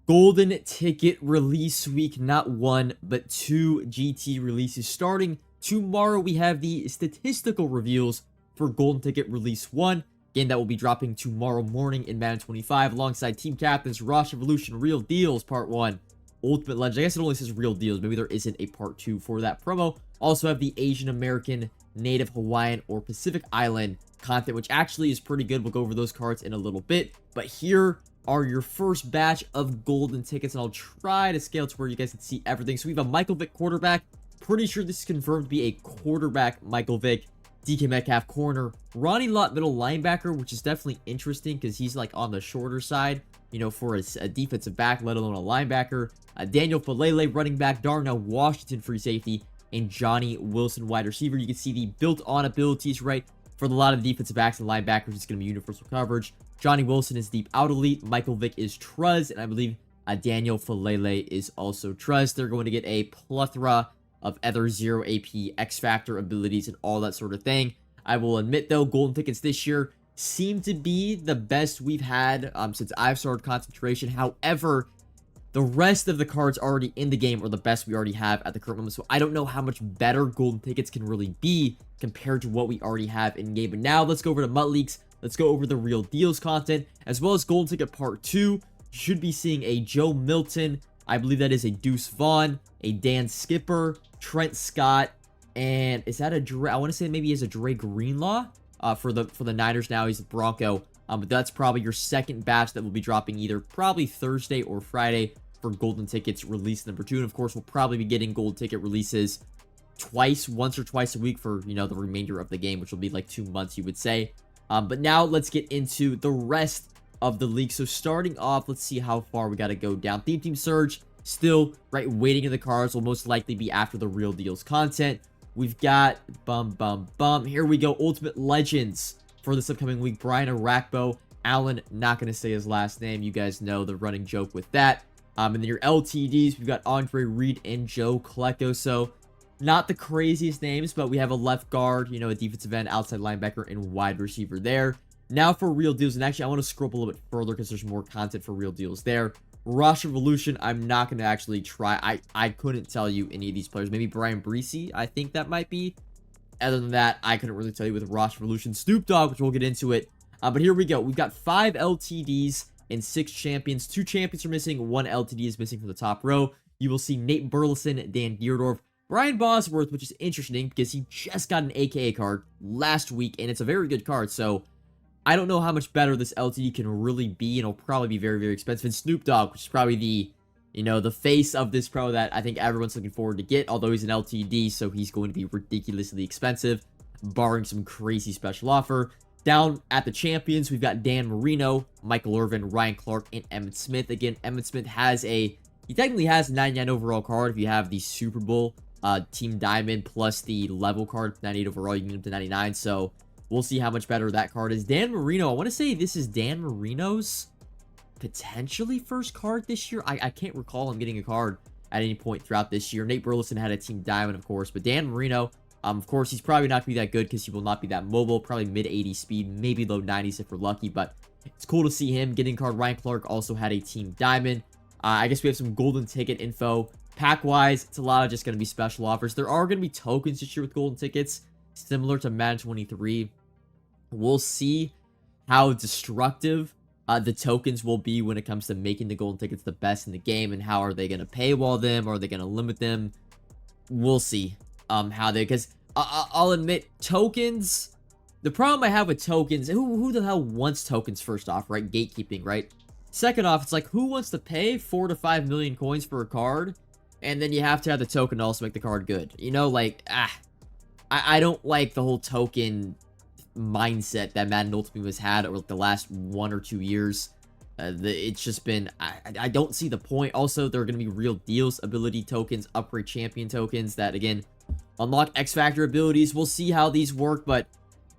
Golden ticket release week, not one, but two GT releases. Starting tomorrow, we have the statistical reveals for Golden Ticket Release 1. Again, that will be dropping tomorrow morning in Madden 25 alongside Team Captains, Roster Evolution, Real Deals, Part 1, Ultimate Legends. I guess it only says Real Deals. Maybe there isn't a Part 2 for that promo. Also have the Asian American, Native Hawaiian, or Pacific Island content, which actually is pretty good. We'll go over those cards in a little bit. But here are your first batch of golden tickets, and I'll try to scale to where you guys can see everything. So we have a Michael Vick quarterback. Pretty sure this is confirmed to be a quarterback Michael Vick. DK Metcalf corner. Ronnie Lott middle linebacker, which is definitely interesting because he's like on the shorter side, you know, for a defensive back, let alone a linebacker. Daniel Falele running back. Darnell Washington free safety. And Johnny Wilson wide receiver. You can see the built-on abilities, right? For a lot of defensive backs and linebackers, it's going to be universal coverage. Johnny Wilson is deep out elite. Michael Vick is Truz. And I believe Daniel Falele is also Truz. They're going to get a plethora of other 0 AP, X Factor abilities, and all that sort of thing. I will admit, though, golden tickets this year seem to be the best we've had since I've started concentration. However, the rest of the cards already in the game are the best we already have at the current moment. So I don't know how much better golden tickets can really be compared to what we already have in game. But now let's go over to MUT Leaks. Let's go over the Real Deals content as well as Golden Ticket Part 2. You should be seeing a Joe Milton. I believe that is a Deuce Vaughn, a Dan Skipper, Trent Scott, and is that a Dre? I want to say maybe he's a Dre Greenlaw for the Niners. Now he's the Bronco. But that's probably your second batch that will be dropping either probably Thursday or Friday for Golden Tickets release number 2. And of course, we'll probably be getting Golden Ticket releases once or twice a week for, you know, the remainder of the game, which will be like 2 months, you would say. But now let's get into the rest of the league. So starting off, let's see how far we got to go down. Theme Team Surge, still, right, waiting in the cards. Will most likely be after the Real Deals content. We've got, here we go, Ultimate Legends for this upcoming week. Brian Arakpo, Allen, not going to say his last name. You guys know the running joke with that. And then your LTDs, we've got Andre Reed and Joe Colecto. So not the craziest names, but we have a left guard, you know, a defensive end, outside linebacker, and wide receiver there. Now for Real Deals, and actually I want to scroll up a little bit further because there's more content for Real Deals there. Roster Evolution, I'm not going to actually try. I couldn't tell you any of these players. Maybe Brian Breesy, I think that might be. Other than that, I couldn't really tell you with Roster Evolution. Snoop Dogg, which we'll get into it. But here we go. We've got 5 LTDs and 6 champions. 2 champions are missing. 1 LTD is missing from the top row. You will see Nate Burleson, Dan Deerdorf, Brian Bosworth, which is interesting because he just got an AKA card last week, and it's a very good card. So I don't know how much better this LTD can really be, and it'll probably be very, very expensive. And Snoop Dogg, which is probably the, you know, the face of this pro that I think everyone's looking forward to get, although he's an LTD, so he's going to be ridiculously expensive, barring some crazy special offer. Down at the champions, we've got Dan Marino, Michael Irvin, Ryan Clark, and Emmitt Smith. Again, Emmitt Smith he technically has a 99 overall card if you have the Super Bowl Team Diamond plus the level card, 98 overall, you can get him to 99, so we'll see how much better that card is. Dan Marino, I want to say this is Dan Marino's potentially first card this year. I can't recall him getting a card at any point throughout this year. Nate Burleson had a Team Diamond, of course, but Dan Marino, of course, he's probably not going to be that good because he will not be that mobile, probably mid-80s speed, maybe low 90s if we're lucky, but it's cool to see him getting a card. Ryan Clark also had a Team Diamond. I guess we have some golden ticket info. Pack-wise, it's a lot of just going to be special offers. There are going to be tokens this year with golden tickets, similar to Madden 23. We'll see how destructive the tokens will be when it comes to making the golden tickets the best in the game, and how are they going to paywall them, or are they going to limit them? We'll see how they, because I'll admit, tokens, the problem I have with tokens, who the hell wants tokens first off, right? Gatekeeping, right? Second off, it's like, who wants to pay 4 to 5 million coins for a card, and then you have to have the token to also make the card good? You know, like, I don't like the whole token mindset that Madden Ultimate has had over the last 1 or 2 years. It's just been, I don't see the point. Also, there are going to be Real Deals ability tokens, upgrade champion tokens that, again, unlock X Factor abilities. We'll see how these work, but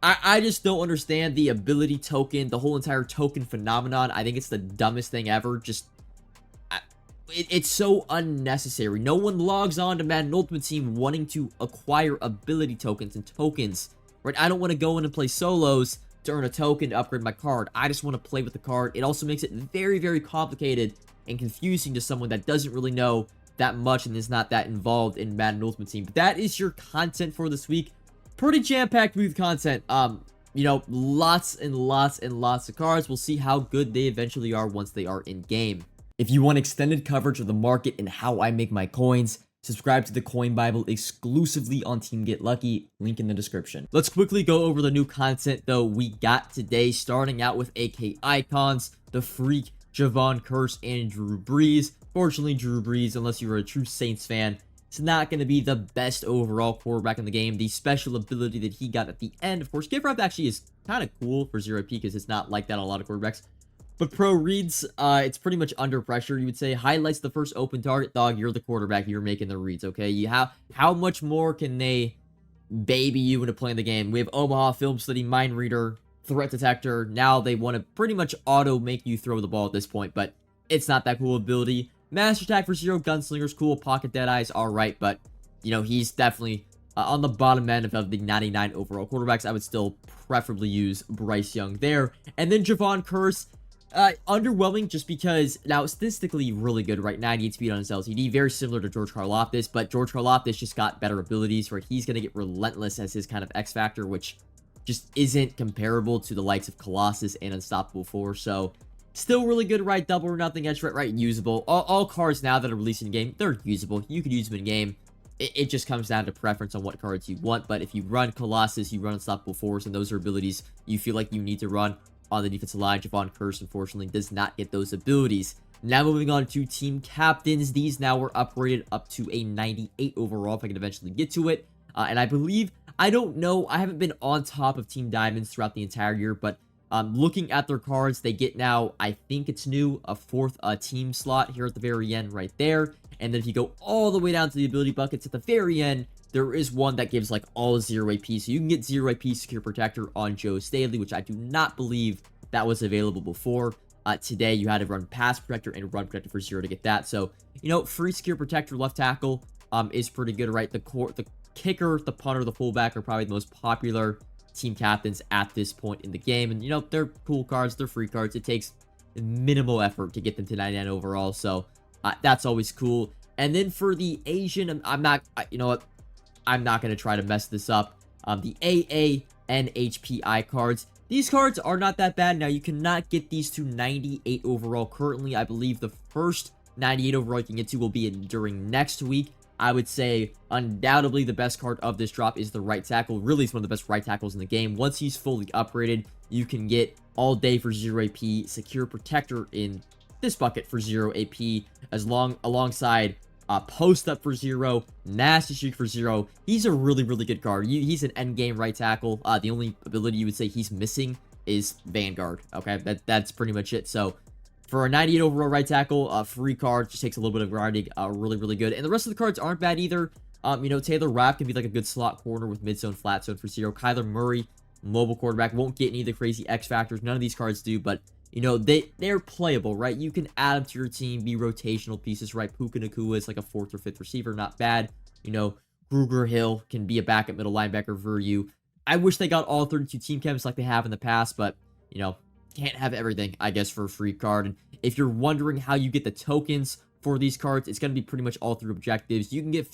I just don't understand the ability token, the whole entire token phenomenon. I think it's the dumbest thing ever. Just, it's so unnecessary. No one logs on to Madden Ultimate Team wanting to acquire ability tokens and tokens, right? I don't want to go in and play solos to earn a token to upgrade my card. I just want to play with the card. It also makes it very, very complicated and confusing to someone that doesn't really know that much and is not that involved in Madden Ultimate Team. But that is your content for this week. Pretty jam-packed with content. You know, lots and lots and lots of cards. We'll see how good they eventually are once they are in game. If you want extended coverage of the market and how I make my coins, subscribe to the Coin Bible exclusively on Team Get Lucky, link in the description. Let's quickly go over the new content though we got today, starting out with AK Icons, the Freak, Javon Curse, and Drew Brees. Fortunately, Drew Brees, unless you're a true Saints fan, it's not going to be the best overall quarterback in the game. The special ability that he got at the end, of course, Gift Wrap actually is kind of cool for 0AP because it's not like that on a lot of quarterbacks. But pro reads, it's pretty much under pressure, you would say. Highlights the first open target. Dog, you're the quarterback. You're making the reads, okay? How much more can they baby you into playing the game? We have Omaha Film Study, Mind Reader, Threat Detector. Now they want to pretty much auto make you throw the ball at this point, but it's not that cool ability. Master Attack for 0, Gunslinger's cool. Pocket Deadeye's alright, but, you know, he's definitely on the bottom end of the 99 overall quarterbacks. I would still preferably use Bryce Young there. And then Javon Curse. Underwhelming just because, now, statistically really good, right? 98 speed on his LTD, very similar to George Karlaftis, but George Karlaftis just got better abilities, right? He's going to get Relentless as his kind of X factor, which just isn't comparable to the likes of Colossus and Unstoppable 4, so still really good, right? Double or nothing edge, right? Usable. All cards now that are released in game, they're usable. You could use them in game. It just comes down to preference on what cards you want, but if you run Colossus, you run Unstoppable Force, and those are abilities you feel like you need to run on the defensive line. Javon Curse, unfortunately, does not get those abilities. Now moving on to team captains. These now were upgraded up to a 98 overall, if I can eventually get to it. And I believe, I don't know, I haven't been on top of Team Diamonds throughout the entire year, but looking at their cards, they get now, I think it's new, a 4th team slot here at the very end right there. And then if you go all the way down to the ability buckets at the very end, there is one that gives like all 0 AP, so you can get 0 AP Secure Protector on Joe Staley, which I do not believe that was available before. Today, you had to run Pass Protector and Run Protector for 0 to get that, so, you know, free Secure Protector left tackle is pretty good, right? The kicker, the punter, the fullback are probably the most popular team captains at this point in the game, and, you know, they're cool cards, they're free cards. It takes minimal effort to get them to 99 overall, so that's always cool. And then for the Asian, you know what? I'm not going to try to mess this up. The AANHPI cards. These cards are not that bad. Now, you cannot get these to 98 overall currently. I believe the first 98 overall you can get to will be during next week. I would say undoubtedly the best card of this drop is the right tackle. Really, it's one of the best right tackles in the game. Once he's fully upgraded, you can get all day for 0 AP, Secure Protector in this bucket for 0 AP, alongside Post Up for 0, Nasty Streak for 0. He's a really, really good card. He's an endgame right tackle. The only ability you would say he's missing is Vanguard. Okay, that's pretty much it. So, for a 98 overall right tackle, free card, just takes a little bit of grinding, really, really good. And the rest of the cards aren't bad either. You know, Taylor Rapp can be like a good slot corner with mid-zone, flat zone for 0. Kyler Murray, mobile quarterback, won't get any of the crazy X factors. None of these cards do, but you know, they're playable, right? You can add them to your team, be rotational pieces, right? Puka Nacua is like a 4th or 5th receiver, not bad. You know, Gruger Hill can be a backup middle linebacker for you. I wish they got all 32 team camps like they have in the past, but, you know, can't have everything, I guess, for a free card. And if you're wondering how you get the tokens for these cards, it's going to be pretty much all through objectives. You can get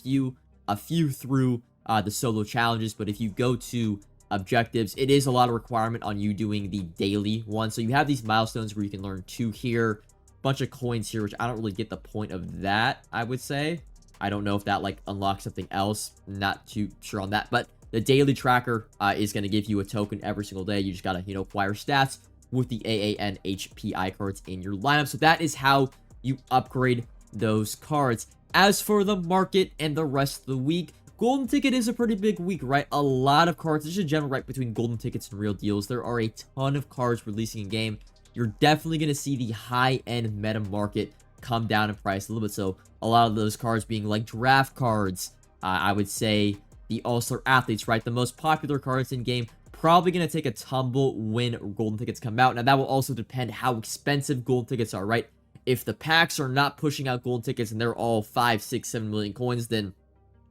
a few through the solo challenges, but if you go to objectives, it is a lot of requirement on you doing the daily one. So you have these milestones where you can learn 2 here, bunch of coins here, which I don't really get the point of that, I would say. I don't know if that like unlocks something else, not too sure on that, but the daily tracker is going to give you a token every single day. You just got to, you know, acquire stats with the AANHPI cards in your lineup. So that is how you upgrade those cards. As for the market and the rest of the week, Golden Ticket is a pretty big week, right? A lot of cards, just in general, right, between Golden Tickets and Real Deals. There are a ton of cards releasing in game. You're definitely going to see the high-end meta market come down in price a little bit. So a lot of those cards being like draft cards, I would say the All-Star Athletes, right? The most popular cards in game, probably going to take a tumble when Golden Tickets come out. Now, that will also depend how expensive Golden Tickets are, right? If the packs are not pushing out Golden Tickets and they're all 5, 6, 7 million coins, then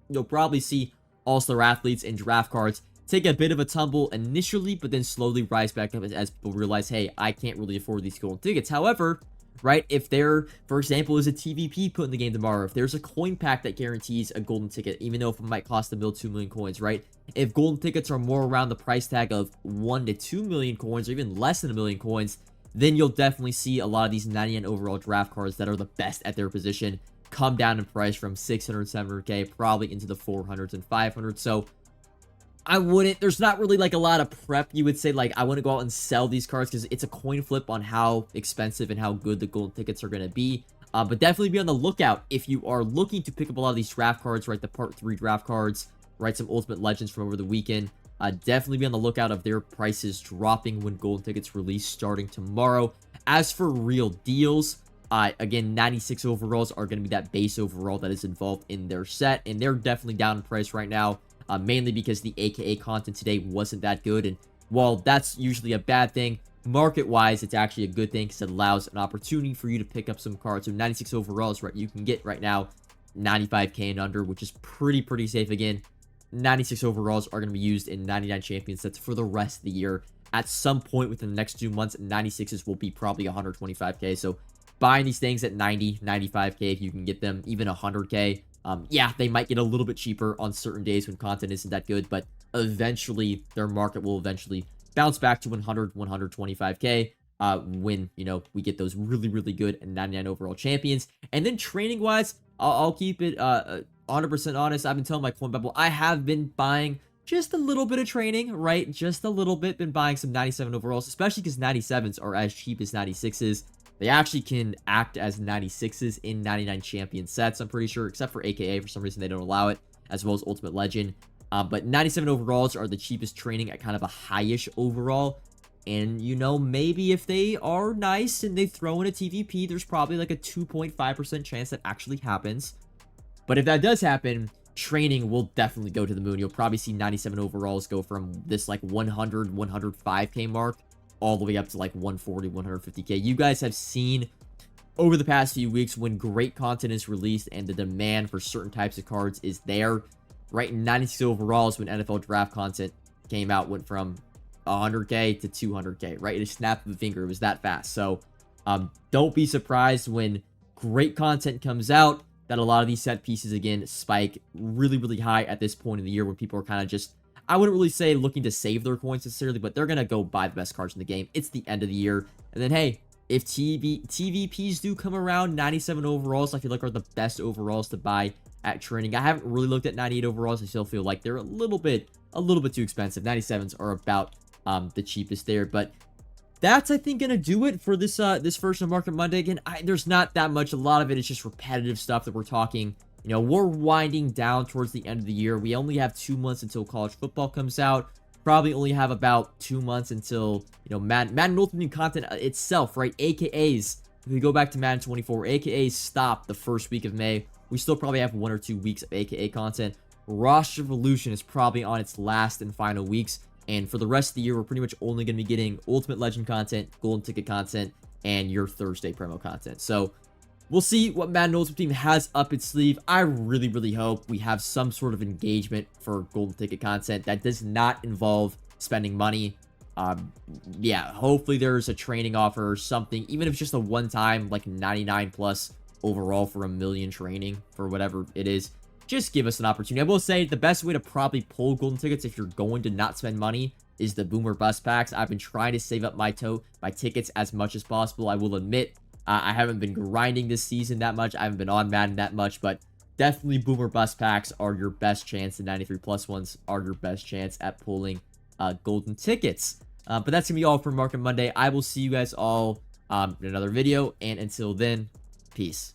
you'll probably see All-Star Athletes and draft cards take a bit of a tumble initially, but then slowly rise back up as people realize, hey, I can't really afford these Golden Tickets. However, right? If there, for example, is a TVP put in the game tomorrow, if there's a coin pack that guarantees a golden ticket, even though if it might cost 2 million coins, right? If golden tickets are more around the price tag of 1 to 2 million coins, or even less than 1 million coins, then you'll definitely see a lot of these 99 overall draft cards that are the best at their position come down in price from 600, 700k, probably into the 400s and 500s. So I wouldn't, there's not really like a lot of prep, you would say, like, I want to go out and sell these cards because it's a coin flip on how expensive and how good the golden tickets are going to be. But definitely be on the lookout if you are looking to pick up a lot of these draft cards, right? The part 3 draft cards, right? Some Ultimate Legends from over the weekend. Definitely be on the lookout of their prices dropping when golden tickets release starting tomorrow. As for real deals, again, 96 overalls are going to be that base overall that is involved in their set, and they're definitely down in price right now. Mainly because the AKA content today wasn't that good, and while that's usually a bad thing, market-wise, it's actually a good thing because it allows an opportunity for you to pick up some cards. So 96 overalls, right, you can get right now 95k and under, which is pretty safe. Again, 96 overalls are going to be used in 99 champion sets for the rest of the year. At some point within the next 2 months, 96s will be probably 125k, so buying these things at 90, 95k if you can get them, even 100k. Yeah, they might get a little bit cheaper on certain days when content isn't that good, but eventually their market will eventually bounce back to 100, 125k when, you know, we get those really good 99 overall champions. And then training wise, I'll keep it 100% honest. I've been telling my coin bubble, I have been buying just a little bit of training, right? Just a little bit. Been buying some 97 overalls, especially because 97s are as cheap as 96s. They actually can act as 96s in 99 champion sets, I'm pretty sure, except for AKA. For some reason, they don't allow it, as well as Ultimate Legend. But 97 overalls are the cheapest training at kind of a high-ish overall. And, you know, maybe if they are nice and they throw in a TVP, there's probably like a 2.5% chance that actually happens. But if that does happen, training will definitely go to the moon. You'll probably see 97 overalls go from this like 100, 105k mark all the way up to like 140, 150k. You guys have seen over the past few weeks when great content is released and the demand for certain types of cards is there. Right, 96 overalls when NFL draft content came out went from 100k to 200k, right? In a snap of a finger, it was that fast. So don't be surprised when great content comes out that a lot of these set pieces, again, spike really high at this point in the year when people are kind of just, I wouldn't really say looking to save their coins necessarily, but they're going to go buy the best cards in the game. It's the end of the year. And then, hey, if TVPs do come around, 97 overalls, I feel like are the best overalls to buy at training. I haven't really looked at 98 overalls. I still feel like they're a little bit too expensive. 97s are about the cheapest there. But that's, I think, going to do it for this this first of Market Monday. Again, there's not that much. A lot of it is just repetitive stuff that we're talking. You know, we're winding down towards the end of the year. We only have 2 months until college football comes out. Probably only have about 2 months until, you know, Madden Ultimate content itself, right? AKAs. If we go back to Madden 24, AKAs stop the first week of May. We still probably have 1 or 2 weeks of AKA content. Roster Evolution is probably on its last and final weeks. And for the rest of the year, we're pretty much only going to be getting Ultimate Legend content, Golden Ticket content, and your Thursday promo content. So we'll see what Madden Ultimate Team has up its sleeve. I really hope we have some sort of engagement for Golden Ticket content that does not involve spending money. Yeah, hopefully there's a training offer or something, even if it's just a one-time, like 99 plus overall for 1 million training for whatever it is. Just give us an opportunity. I will say the best way to probably pull golden tickets if you're going to not spend money is the Boomer Bust Packs. I've been trying to save up my tickets as much as possible. I will admit, I haven't been grinding this season that much. I haven't been on Madden that much, but definitely Boomer Bust Packs are your best chance. The 93 plus ones are your best chance at pulling golden tickets. But that's going to be all for Market Monday. I will see you guys all in another video, and until then, peace.